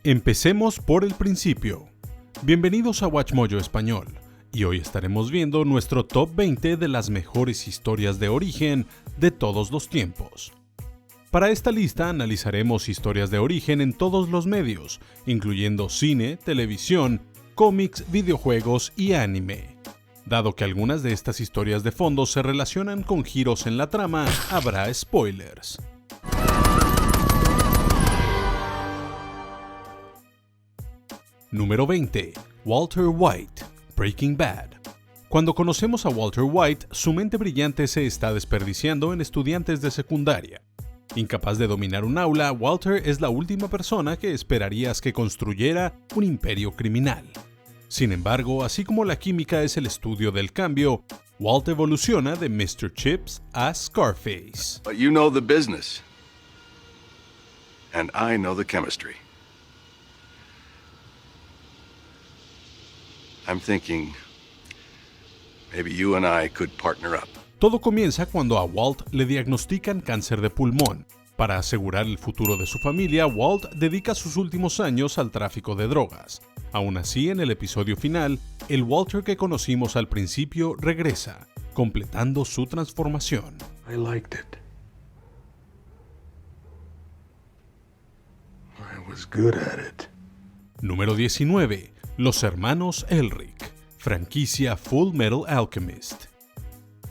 Empecemos por el principio. Bienvenidos a WatchMojo Español, y hoy estaremos viendo nuestro top 20 de las mejores historias de origen de todos los tiempos. Para esta lista analizaremos historias de origen en todos los medios, incluyendo cine, televisión, cómics, videojuegos y anime. Dado que algunas de estas historias de fondo se relacionan con giros en la trama, habrá spoilers. Número 20. Walter White, Breaking Bad. Cuando conocemos a Walter White, su mente brillante se está desperdiciando en estudiantes de secundaria. Incapaz de dominar un aula, Walter es la última persona que esperarías que construyera un imperio criminal. Sin embargo, así como la química es el estudio del cambio, Walt evoluciona de Mr. Chips a Scarface. But you know the business, and I know the chemistry. I'm thinking maybe you and I could partner up. Todo comienza cuando a Walt le diagnostican cáncer de pulmón. Para asegurar el futuro de su familia, Walt dedica sus últimos años al tráfico de drogas. Aún así, en el episodio final, el Walter que conocimos al principio regresa, completando su transformación. I liked it. I was good at it. Número 19. Los hermanos Elric, franquicia Full Metal Alchemist.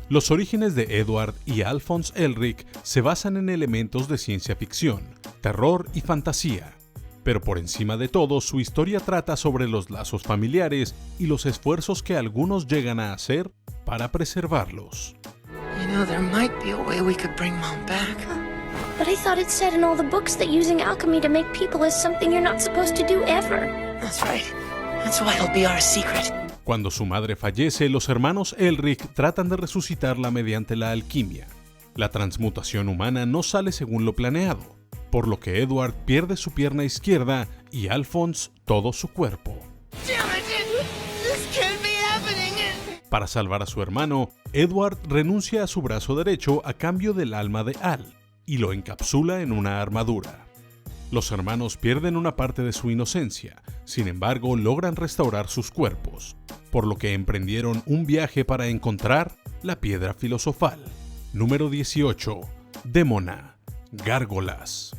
Los orígenes de Edward y Alphonse Elric se basan en elementos de ciencia ficción, terror y fantasía. Pero por encima de todo, su historia trata sobre los lazos familiares y los esfuerzos que algunos llegan a hacer para preservarlos. You know, there might be a way we could bring Mom back. But I thought it said in all the books that using alchemy to make people is something you're not supposed to do ever. That's right. That's why it'll be our secret. Cuando su madre fallece, los hermanos Elric tratan de resucitarla mediante la alquimia. La transmutación humana no sale según lo planeado, por lo que Edward pierde su pierna izquierda y Alphonse todo su cuerpo. Para salvar a su hermano, Edward renuncia a su brazo derecho a cambio del alma de Al y lo encapsula en una armadura. Los hermanos pierden una parte de su inocencia, sin embargo logran restaurar sus cuerpos, por lo que emprendieron un viaje para encontrar la piedra filosofal. Número 18. Démona, Gárgolas.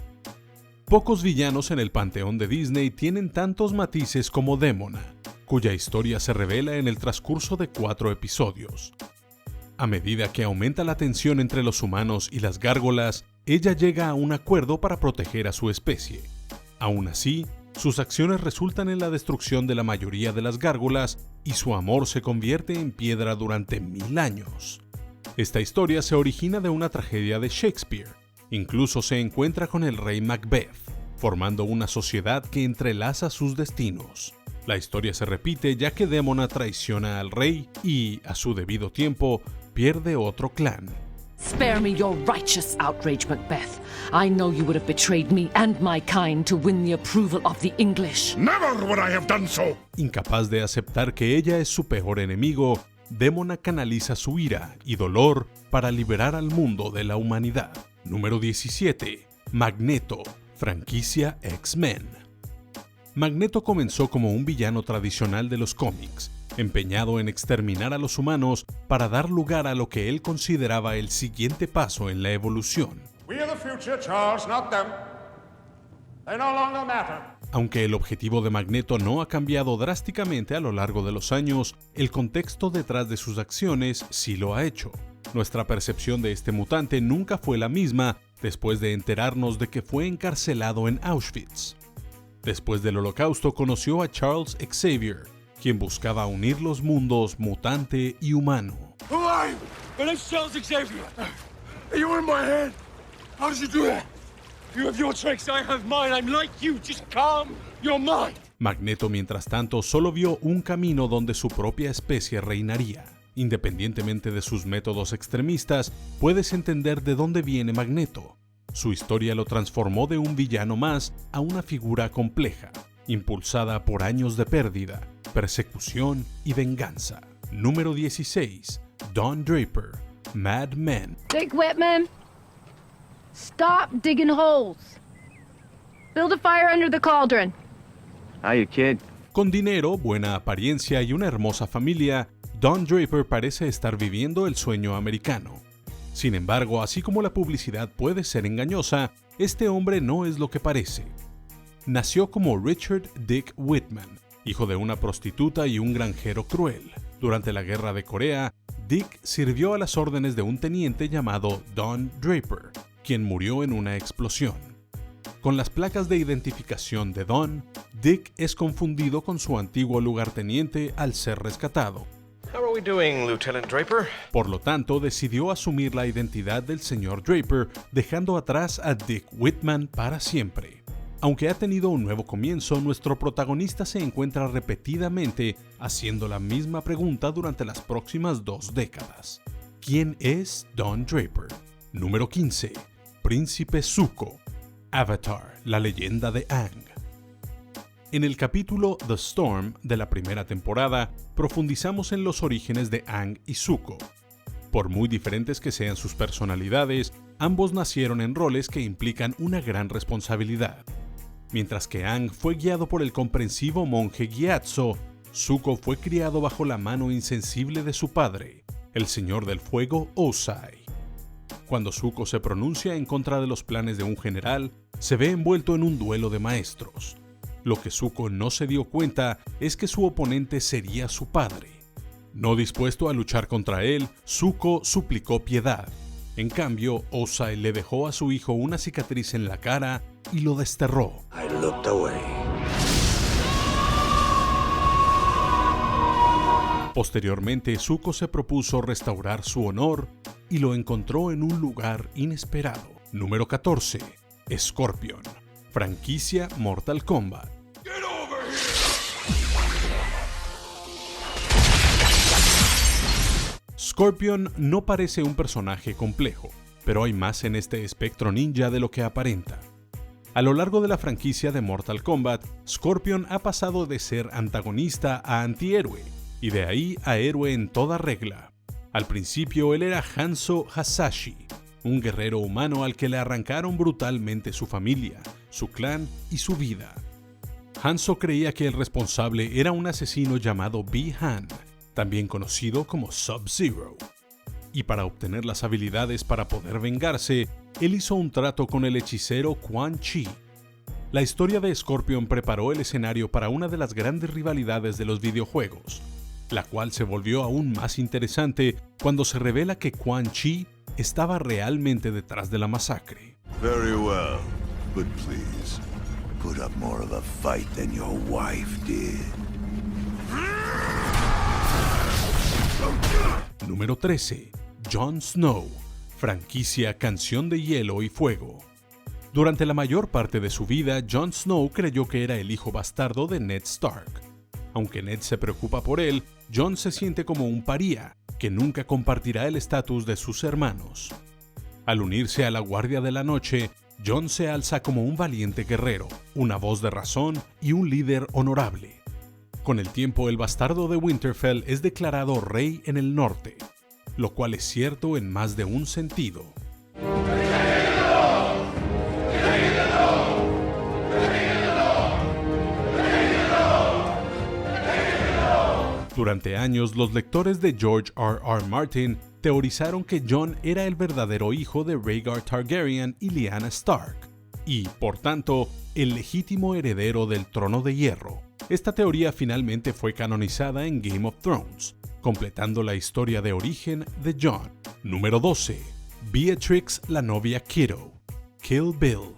Pocos villanos en el panteón de Disney tienen tantos matices como Démona, cuya historia se revela en el transcurso de 4 episodios. A medida que aumenta la tensión entre los humanos y las gárgolas, ella llega a un acuerdo para proteger a su especie. Aún así, sus acciones resultan en la destrucción de la mayoría de las gárgolas y su amor se convierte en piedra durante 1000 años. Esta historia se origina de una tragedia de Shakespeare. Incluso se encuentra con el rey Macbeth, formando una sociedad que entrelaza sus destinos. La historia se repite ya que Démona traiciona al rey y, a su debido tiempo, pierde otro clan. Spare me your righteous outrage, Macbeth. I know you would have betrayed me and my kind to win the approval of the English. Never would I have done so. Incapaz de aceptar que ella es su peor enemigo, Démona canaliza su ira y dolor para liberar al mundo de la humanidad. Número 17. Magneto, franquicia X-Men. Magneto comenzó como un villano tradicional de los cómics, empeñado en exterminar a los humanos para dar lugar a lo que él consideraba el siguiente paso en la evolución. We are the future, Charles, not them. They no longer matter. Aunque el objetivo de Magneto no ha cambiado drásticamente a lo largo de los años, el contexto detrás de sus acciones sí lo ha hecho. Nuestra percepción de este mutante nunca fue la misma después de enterarnos de que fue encarcelado en Auschwitz. Después del Holocausto conoció a Charles Xavier, quien buscaba unir los mundos mutante y humano. Who are you? My name's Charles Xavier. You were in my head. How did you do that? You have your tricks, I have mine. I'm like you. Just calm your mind. Magneto, mientras tanto, solo vio un camino donde su propia especie reinaría. Independientemente de sus métodos extremistas, puedes entender de dónde viene Magneto. Su historia lo transformó de un villano más a una figura compleja, impulsada por años de pérdida, persecución y venganza. Número 16. Don Draper, Mad Men. Dick Whitman, stop digging holes. Build a fire under the cauldron. Hiya, kid. Con dinero, buena apariencia y una hermosa familia, Don Draper parece estar viviendo el sueño americano. Sin embargo, así como la publicidad puede ser engañosa, este hombre no es lo que parece. Nació como Richard Dick Whitman, hijo de una prostituta y un granjero cruel. Durante la Guerra de Corea, Dick sirvió a las órdenes de un teniente llamado Don Draper, quien murió en una explosión. Con las placas de identificación de Don, Dick es confundido con su antiguo lugarteniente al ser rescatado. How are we doing, Lieutenant Draper? Por lo tanto, decidió asumir la identidad del señor Draper, dejando atrás a Dick Whitman para siempre. Aunque ha tenido un nuevo comienzo, nuestro protagonista se encuentra repetidamente haciendo la misma pregunta durante las próximas 2 décadas. ¿Quién es Don Draper? Número 15. Príncipe Zuko. Avatar, la leyenda de Aang. En el capítulo The Storm de la primera temporada, profundizamos en los orígenes de Aang y Zuko. Por muy diferentes que sean sus personalidades, ambos nacieron en roles que implican una gran responsabilidad. Mientras que Aang fue guiado por el comprensivo monje Gyatso, Zuko fue criado bajo la mano insensible de su padre, el Señor del Fuego Ozai. Cuando Zuko se pronuncia en contra de los planes de un general, se ve envuelto en un duelo de maestros. Lo que Zuko no se dio cuenta es que su oponente sería su padre. No dispuesto a luchar contra él, Zuko suplicó piedad. En cambio, Ozai le dejó a su hijo una cicatriz en la cara y lo desterró. I looked away. Posteriormente, Zuko se propuso restaurar su honor y lo encontró en un lugar inesperado. Número 14. Scorpion. Franquicia Mortal Kombat. Scorpion no parece un personaje complejo, pero hay más en este espectro ninja de lo que aparenta. A lo largo de la franquicia de Mortal Kombat, Scorpion ha pasado de ser antagonista a antihéroe, y de ahí a héroe en toda regla. Al principio él era Hanzo Hasashi, un guerrero humano al que le arrancaron brutalmente su familia, su clan y su vida. Hanzo creía que el responsable era un asesino llamado Bi-Han, también conocido como Sub-Zero. Y para obtener las habilidades para poder vengarse, él hizo un trato con el hechicero Quan Chi. La historia de Scorpion preparó el escenario para una de las grandes rivalidades de los videojuegos, la cual se volvió aún más interesante cuando se revela que Quan Chi estaba realmente detrás de la masacre. Very well, but please, put up more of a fight than your wife did. Número 13. Jon Snow. Franquicia Canción de Hielo y Fuego. Durante la mayor parte de su vida, Jon Snow creyó que era el hijo bastardo de Ned Stark. Aunque Ned se preocupa por él, Jon se siente como un paría, que nunca compartirá el estatus de sus hermanos. Al unirse a la Guardia de la Noche, Jon se alza como un valiente guerrero, una voz de razón y un líder honorable. Con el tiempo, el bastardo de Winterfell es declarado rey en el norte, lo cual es cierto en más de un sentido. Durante años, los lectores de George R.R. Martin teorizaron que Jon era el verdadero hijo de Rhaegar Targaryen y Lyanna Stark, y, por tanto, el legítimo heredero del Trono de Hierro. Esta teoría finalmente fue canonizada en Game of Thrones, completando la historia de origen de Jon. Número 12. Beatrix, la novia Kiddo. Kill Bill.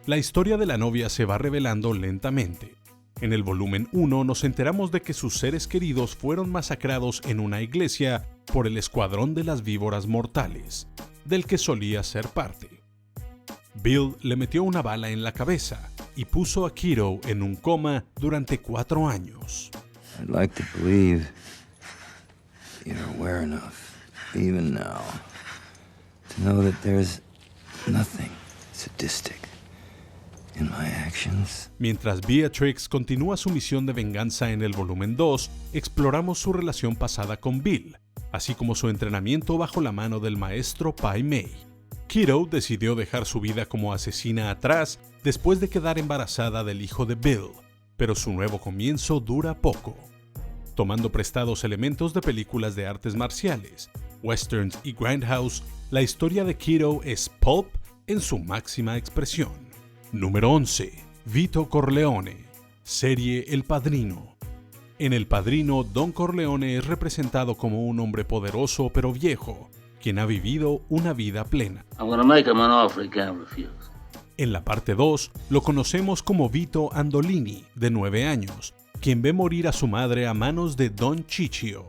La historia de la novia se va revelando lentamente. En el volumen 1 nos enteramos de que sus seres queridos fueron masacrados en una iglesia por el Escuadrón de las Víboras Mortales, del que solía ser parte. Bill le metió una bala en la cabeza y puso a Kiddo en un coma durante 4 años. I'd like to believe you're aware enough, even now, to know that there's nothing sadistic in my actions. Mientras Beatrix continúa su misión de venganza en el volumen 2, exploramos su relación pasada con Bill, así como su entrenamiento bajo la mano del maestro Pai Mei. Kiddo decidió dejar su vida como asesina atrás después de quedar embarazada del hijo de Bill, pero su nuevo comienzo dura poco. Tomando prestados elementos de películas de artes marciales, westerns y grindhouse, la historia de Kiddo es pulp en su máxima expresión. Número 11. Vito Corleone. Serie El Padrino. En El Padrino, Don Corleone es representado como un hombre poderoso pero viejo, quien ha vivido una vida plena. En la parte 2, lo conocemos como Vito Andolini, de 9 años, quien ve morir a su madre a manos de Don Ciccio.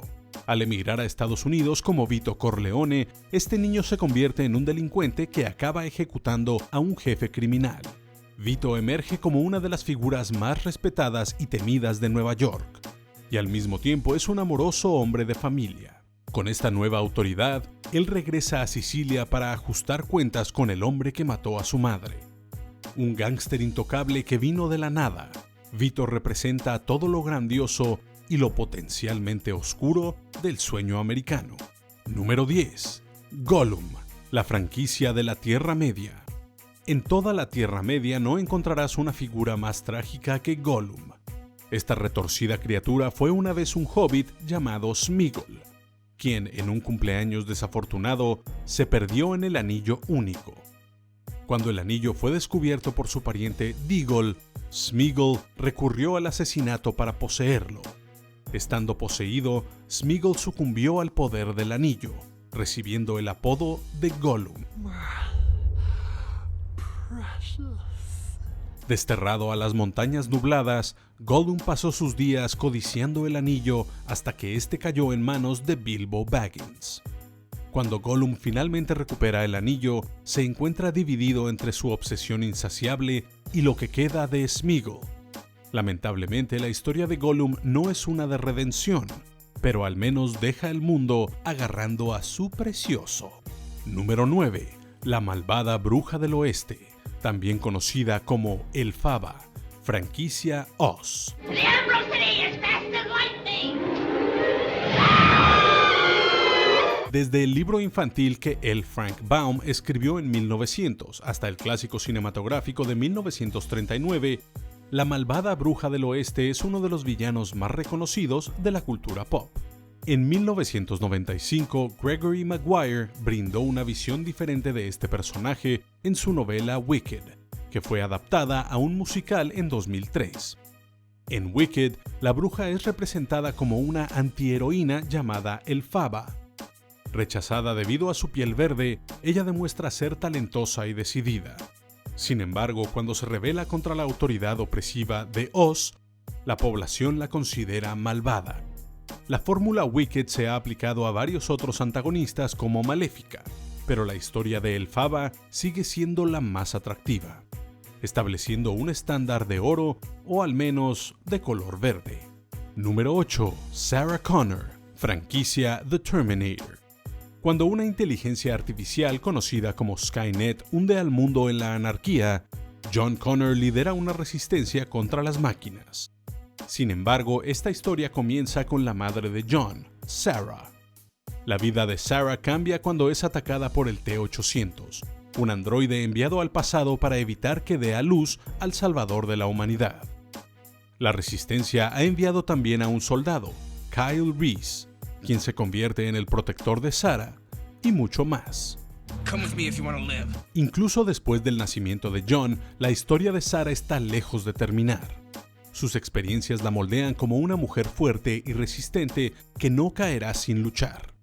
Al emigrar a Estados Unidos como Vito Corleone, este niño se convierte en un delincuente que acaba ejecutando a un jefe criminal. Vito emerge como una de las figuras más respetadas y temidas de Nueva York, y al mismo tiempo es un amoroso hombre de familia. Con esta nueva autoridad, él regresa a Sicilia para ajustar cuentas con el hombre que mató a su madre. Un gángster intocable que vino de la nada, Vito representa todo lo grandioso y lo potencialmente oscuro del sueño americano. Número 10. Gollum, la franquicia de la Tierra Media. En toda la Tierra Media no encontrarás una figura más trágica que Gollum. Esta retorcida criatura fue una vez un hobbit llamado Sméagol, quien en un cumpleaños desafortunado se perdió en el Anillo Único. Cuando el anillo fue descubierto por su pariente Déagol, Sméagol recurrió al asesinato para poseerlo. Estando poseído, Sméagol sucumbió al poder del anillo, recibiendo el apodo de Gollum. Desterrado a las montañas nubladas, Gollum pasó sus días codiciando el anillo hasta que éste cayó en manos de Bilbo Baggins. Cuando Gollum finalmente recupera el anillo, se encuentra dividido entre su obsesión insaciable y lo que queda de Sméagol. Lamentablemente, la historia de Gollum no es una de redención, pero al menos deja el mundo agarrando a su precioso. Número 9. La malvada bruja del oeste, también conocida como Elphaba, franquicia Oz. Desde el libro infantil que L. Frank Baum escribió en 1900 hasta el clásico cinematográfico de 1939, la malvada bruja del oeste es uno de los villanos más reconocidos de la cultura pop. En 1995, Gregory Maguire brindó una visión diferente de este personaje en su novela Wicked, que fue adaptada a un musical en 2003. En Wicked, la bruja es representada como una antiheroína llamada Elphaba. Rechazada debido a su piel verde, ella demuestra ser talentosa y decidida. Sin embargo, cuando se rebela contra la autoridad opresiva de Oz, la población la considera malvada. La fórmula Wicked se ha aplicado a varios otros antagonistas como Maléfica, pero la historia de Elphaba sigue siendo la más atractiva, estableciendo un estándar de oro o al menos de color verde. Número 8. Sarah Connor, franquicia The Terminator. Cuando una inteligencia artificial conocida como Skynet hunde al mundo en la anarquía, John Connor lidera una resistencia contra las máquinas. Sin embargo, esta historia comienza con la madre de John, Sarah. La vida de Sarah cambia cuando es atacada por el T-800, un androide enviado al pasado para evitar que dé a luz al salvador de la humanidad. La resistencia ha enviado también a un soldado, Kyle Reese, quien se convierte en el protector de Sarah, y mucho más. Incluso después del nacimiento de John, la historia de Sarah está lejos de terminar. Sus experiencias la moldean como una mujer fuerte y resistente que no caerá sin luchar.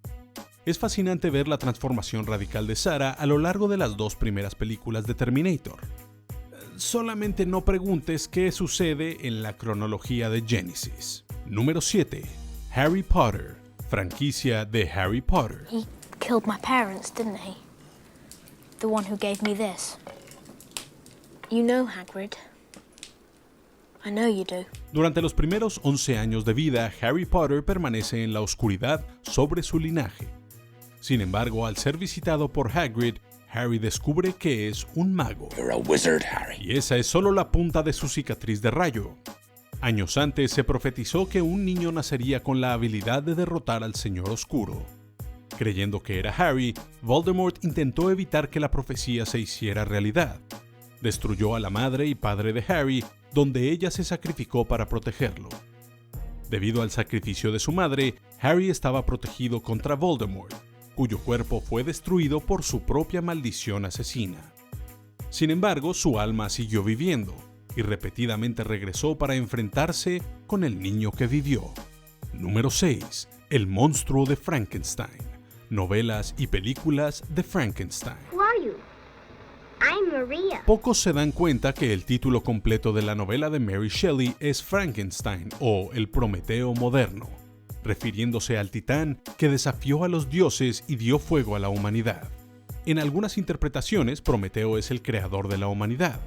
Es fascinante ver la transformación radical de Sarah a lo largo de las 2 primeras películas de Terminator. Solamente no preguntes qué sucede en la cronología de Genesis. Número 7. Harry Potter, franquicia de Harry Potter. He killed my parents, didn't he? The one who gave me this. You know, Hagrid. I know you do. Durante los primeros 11 años de vida, Harry Potter permanece en la oscuridad sobre su linaje. Sin embargo, al ser visitado por Hagrid, Harry descubre que es un mago. You're a wizard, Harry. Y esa es solo la punta de su cicatriz de rayo. Años antes se profetizó que un niño nacería con la habilidad de derrotar al Señor Oscuro. Creyendo que era Harry, Voldemort intentó evitar que la profecía se hiciera realidad. Destruyó a la madre y padre de Harry, donde ella se sacrificó para protegerlo. Debido al sacrificio de su madre, Harry estaba protegido contra Voldemort, cuyo cuerpo fue destruido por su propia maldición asesina. Sin embargo, su alma siguió viviendo y repetidamente regresó para enfrentarse con el niño que vivió. Número 6. El monstruo de Frankenstein. Novelas y películas de Frankenstein. Who are you? I'm Maria. Pocos se dan cuenta que el título completo de la novela de Mary Shelley es Frankenstein o El Prometeo moderno, refiriéndose al titán que desafió a los dioses y dio fuego a la humanidad. En algunas interpretaciones, Prometeo es el creador de la humanidad.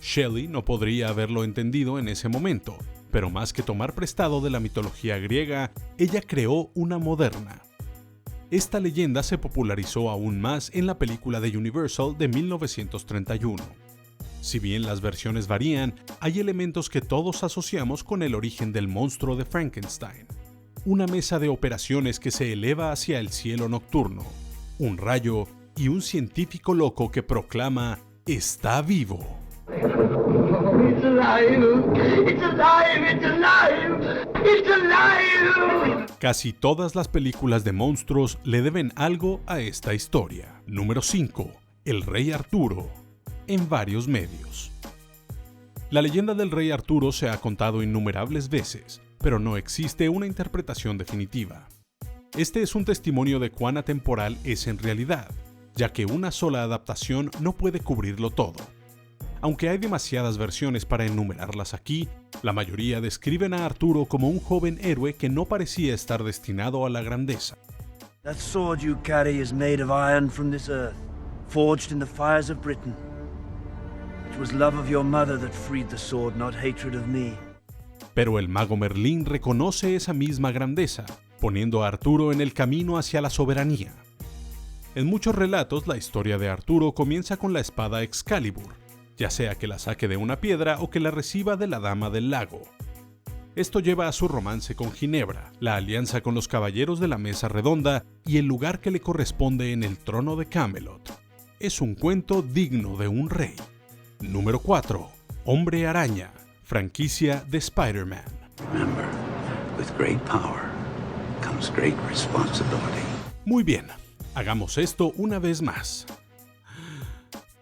Shelley no podría haberlo entendido en ese momento, pero más que tomar prestado de la mitología griega, ella creó una moderna. Esta leyenda se popularizó aún más en la película de Universal de 1931. Si bien las versiones varían, hay elementos que todos asociamos con el origen del monstruo de Frankenstein. Una mesa de operaciones que se eleva hacia el cielo nocturno, un rayo y un científico loco que proclama «¡Está vivo!». It's alive! It's alive! It's alive! It's alive! Casi todas las películas de monstruos le deben algo a esta historia. Número 5. El Rey Arturo. En varios medios. La leyenda del Rey Arturo se ha contado innumerables veces, pero no existe una interpretación definitiva. Este es un testimonio de cuán atemporal es en realidad, ya que una sola adaptación no puede cubrirlo todo. Aunque hay demasiadas versiones para enumerarlas aquí, la mayoría describen a Arturo como un joven héroe que no parecía estar destinado a la grandeza. That sword you carry is made of iron from this earth, forged in the fires of Britain. It was love of your mother that freed the sword, not hatred of me. Pero el mago Merlín reconoce esa misma grandeza, poniendo a Arturo en el camino hacia la soberanía. En muchos relatos, la historia de Arturo comienza con la espada Excalibur, ya sea que la saque de una piedra o que la reciba de la Dama del Lago. Esto lleva a su romance con Ginebra, la alianza con los caballeros de la Mesa Redonda y el lugar que le corresponde en el trono de Camelot. Es un cuento digno de un rey. Número 4. Hombre Araña, franquicia de Spider-Man. Remember, with great power comes great responsibility. Muy bien, hagamos esto una vez más.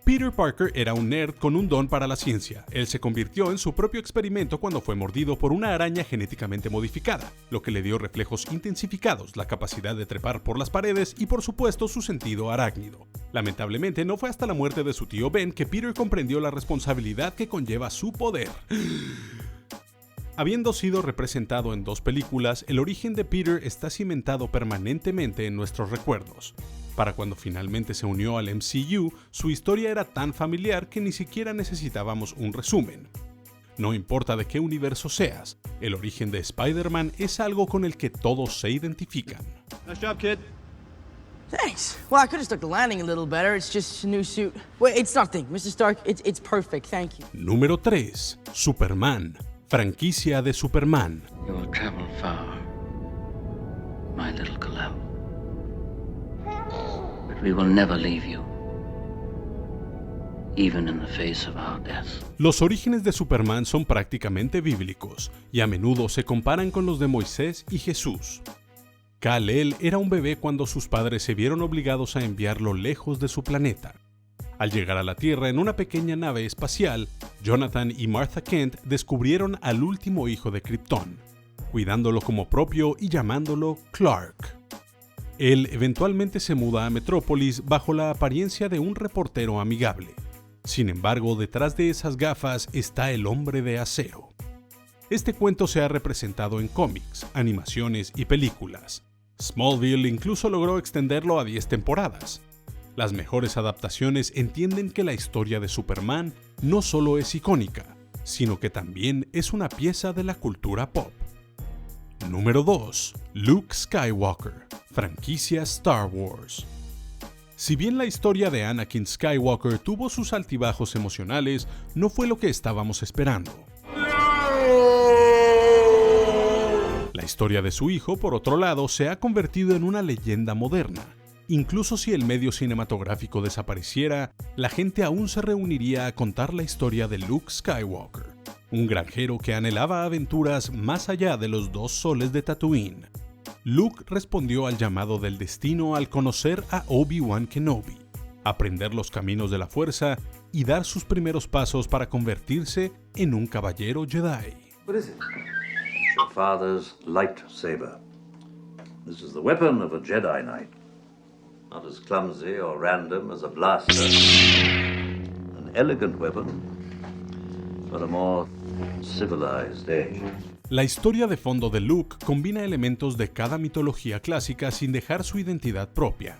Peter Parker era un nerd con un don para la ciencia. Él se convirtió en su propio experimento cuando fue mordido por una araña genéticamente modificada, lo que le dio reflejos intensificados, la capacidad de trepar por las paredes y por supuesto su sentido arácnido. Lamentablemente no fue hasta la muerte de su tío Ben que Peter comprendió la responsabilidad que conlleva su poder. Habiendo sido representado en 2 películas, el origen de Peter está cimentado permanentemente en nuestros recuerdos. Para cuando finalmente se unió al MCU, su historia era tan familiar que ni siquiera necesitábamos un resumen. No importa de qué universo seas, el origen de Spider-Man es algo con el que todos se identifican. Nice job, kid. Thanks. Well, I could have stuck the landing a little better. It's just a new suit. Wait, it's nothing, Mr. Stark. It's perfect. Thank you. Número 3. Superman. Franquicia de Superman. You will travel far, my little Kal-El. But we will never leave you, even in the face of our death. Los orígenes de Superman son prácticamente bíblicos y a menudo se comparan con los de Moisés y Jesús. Kal-El era un bebé cuando sus padres se vieron obligados a enviarlo lejos de su planeta. Al llegar a la Tierra en una pequeña nave espacial, Jonathan y Martha Kent descubrieron al último hijo de Krypton, cuidándolo como propio y llamándolo Clark. Él eventualmente se muda a Metrópolis bajo la apariencia de un reportero amigable. Sin embargo, detrás de esas gafas está el Hombre de Acero. Este cuento se ha representado en cómics, animaciones y películas. Smallville incluso logró extenderlo a 10 temporadas. Las mejores adaptaciones entienden que la historia de Superman no solo es icónica, sino que también es una pieza de la cultura pop. Número 2. Luke Skywalker, franquicia Star Wars. Si bien la historia de Anakin Skywalker tuvo sus altibajos emocionales, no fue lo que estábamos esperando. La historia de su hijo, por otro lado, se ha convertido en una leyenda moderna. Incluso si el medio cinematográfico desapareciera, la gente aún se reuniría a contar la historia de Luke Skywalker, un granjero que anhelaba aventuras más allá de los 2 soles de Tatooine. Luke respondió al llamado del destino al conocer a Obi-Wan Kenobi, aprender los caminos de la fuerza y dar sus primeros pasos para convertirse en un caballero Jedi. What is it? Your father's lightsaber. This is the weapon of a Jedi Knight. Not as clumsy or random as a blaster. An elegant weapon for a more civilized age. La historia de fondo de Luke combina elementos de cada mitología clásica sin dejar su identidad propia.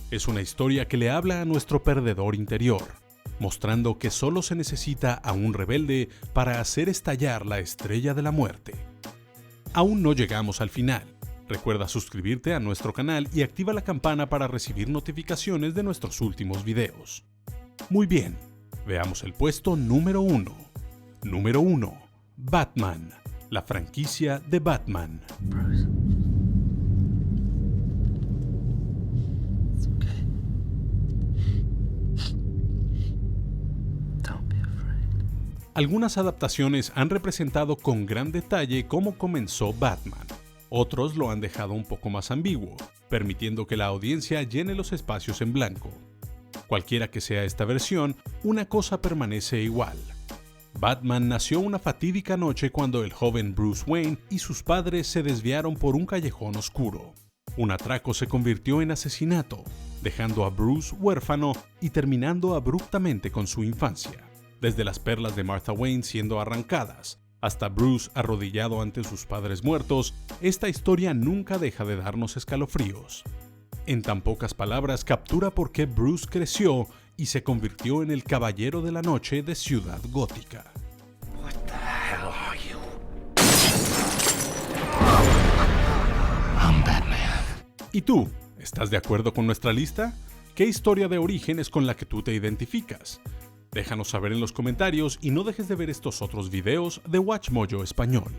Es una historia que le habla a nuestro perdedor interior, mostrando que solo se necesita a un rebelde para hacer estallar la estrella de la muerte. Aún no llegamos al final. Recuerda suscribirte a nuestro canal y activa la campana para recibir notificaciones de nuestros últimos videos. Muy bien, veamos el puesto número 1. Número 1. Batman, la franquicia de Batman. Bruce. It's okay. Don't be afraid. Algunas adaptaciones han representado con gran detalle cómo comenzó Batman. Otros lo han dejado un poco más ambiguo, permitiendo que la audiencia llene los espacios en blanco. Cualquiera que sea esta versión, una cosa permanece igual. Batman nació una fatídica noche cuando el joven Bruce Wayne y sus padres se desviaron por un callejón oscuro. Un atraco se convirtió en asesinato, dejando a Bruce huérfano y terminando abruptamente con su infancia. Desde las perlas de Martha Wayne siendo arrancadas, hasta Bruce arrodillado ante sus padres muertos, esta historia nunca deja de darnos escalofríos. En tan pocas palabras captura por qué Bruce creció y se convirtió en el Caballero de la Noche de Ciudad Gótica. What the hell are you? I'm Batman. ¿Y tú? ¿Estás de acuerdo con nuestra lista? ¿Qué historia de origen es con la que tú te identificas? Déjanos saber en los comentarios y no dejes de ver estos otros videos de WatchMojo Español.